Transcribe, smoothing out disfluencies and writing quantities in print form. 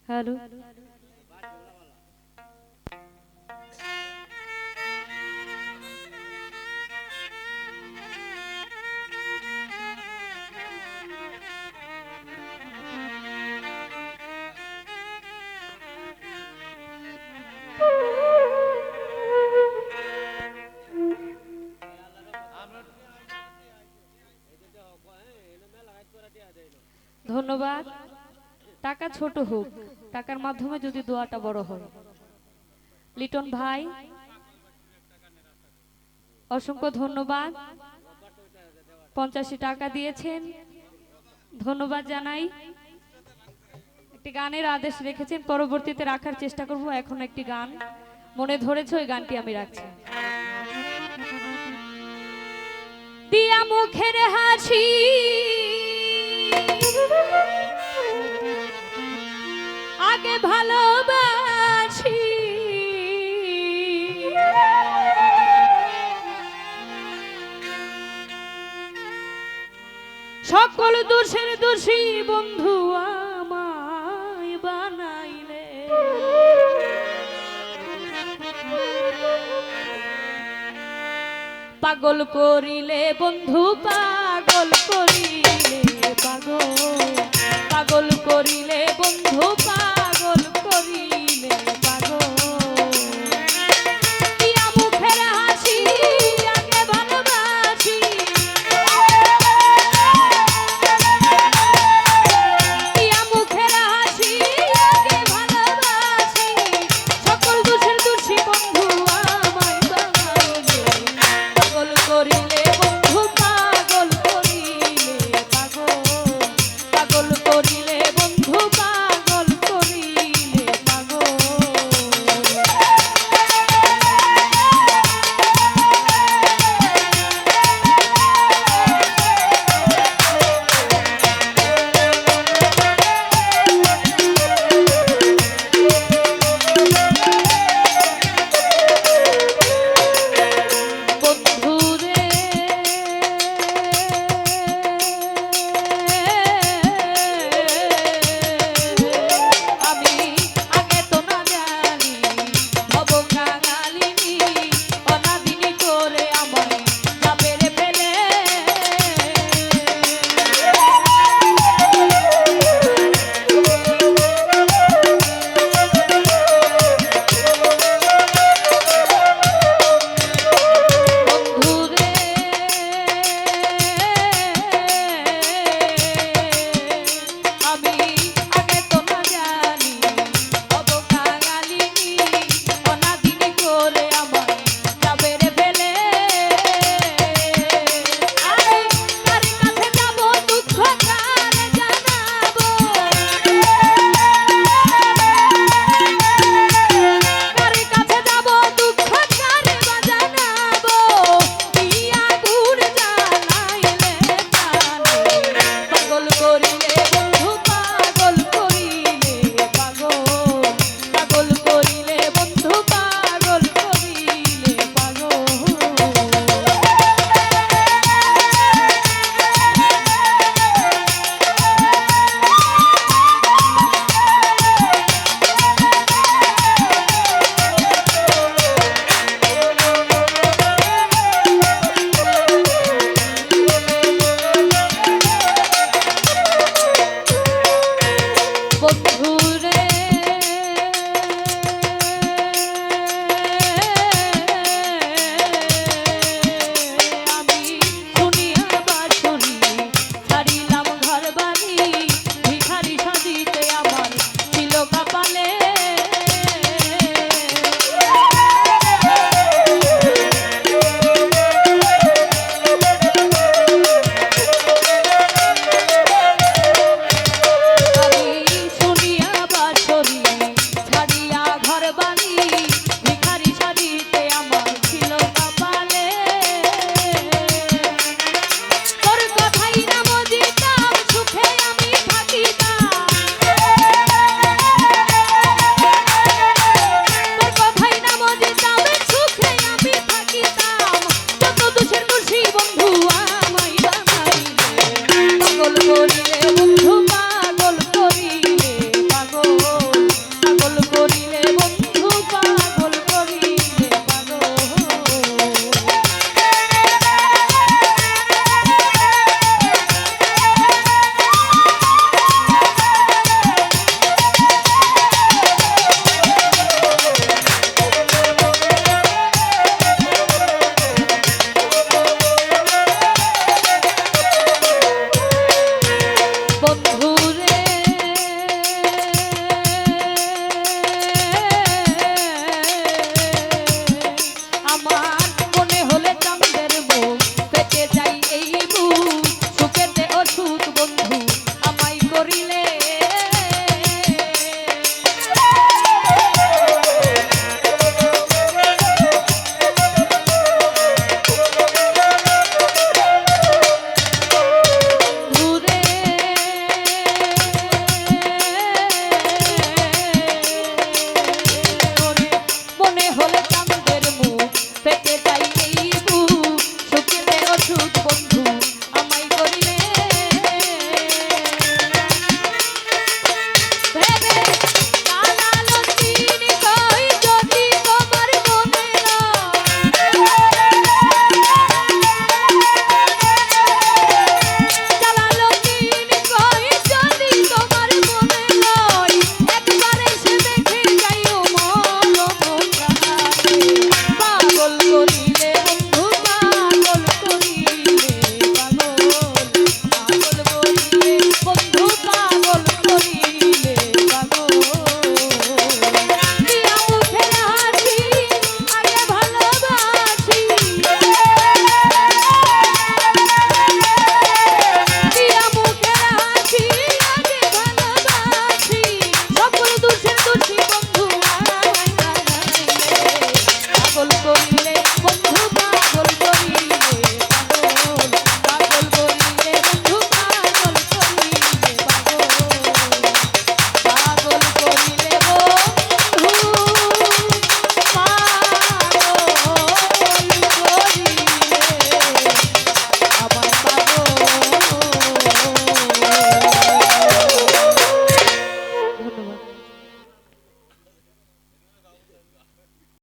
Hello. ধন্যবাদ। টাকা ছোট হোক, টাকার মাধ্যমে যদি দোয়াটা বড় হয়। লিটন ভাই অসংখ্য ধন্যবাদ, 85 টাকা দিয়েছেন, ধন্যবাদ জানাই। একটি গানের আদেশ রেখেছেন, পরবর্তীতে রাখার চেষ্টা করব। এখন একটি গান মনে ধরেছে, ওই গানটি আমি রাখছি। দিয়া মুখের হাসি আগে ভালোবাসি, সকল দোষের দোষী বন্ধু আমায় বানাইলে, পাগল করিলে বন্ধু পাগল করিলে, পাগল পাগল করিলে বন্ধু পাগল করিলে, পাগল দিয়া মুখের হাসি আগে ভালোবাসি, দিয়া মুখের হাসি আগে ভালোবাসি, সকল দোষের দোষী বন্ধু আমায় বানাইলে, পাগল করিলে বন্ধু পাগল করিলে, পাগল পাগল করিলে বন্ধু পাগল হলে চাঁদের মুখ পেতে চাই এই বুক সুখে দে অসুখ বন্ধু আমায় করিলে ভেবে কানালো চিনি কই যদি তোমার মনে না কানালো চিনি কই যদি তোমার মনে নয় একবার এসে দেখে যাইও মন প্রাণে